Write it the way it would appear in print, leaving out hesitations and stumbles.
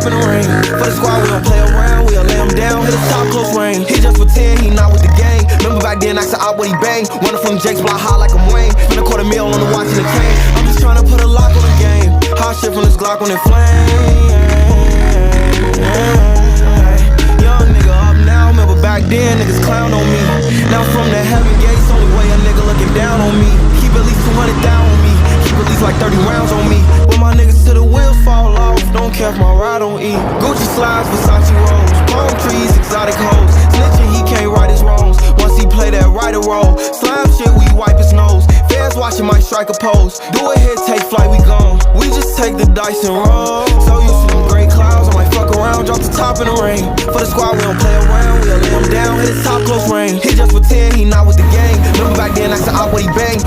top in the ring. For the squad, we don't play around, we'll lay him down, hit the top close range. He just pretend he not with the gang. Remember back then, I said out what he bang. Running from Jake's block high like I'm Wayne. Spend a $250,000 on the watch and the chain. I'm just tryna put a lock on the game. Hot shit from this Glock when it flame. Young nigga up now, remember back then niggas clown on me. Now from the heaven gates, only way a nigga looking down on me. Keep at least 200 down on me. Keep at least like 30 rounds on me. When my niggas to the wheels fall off, don't care if my ride don't eat. Gucci slides, Versace rolls, palm trees, exotic hoes. Snitching, he can't right his wrongs. Once he play that right or roll, slime shit, we wipe his nose. Fans watching, might strike a pose. Do a hit, take flight, we gone. We just take the dice and roll. So you see them gray clouds, I might fuck around, drop the top in the rain. For the squad, we don't play around, we'll lay him down, hit his top close range. He just pretend he not with the gang. Remember back then, I said out what he bang.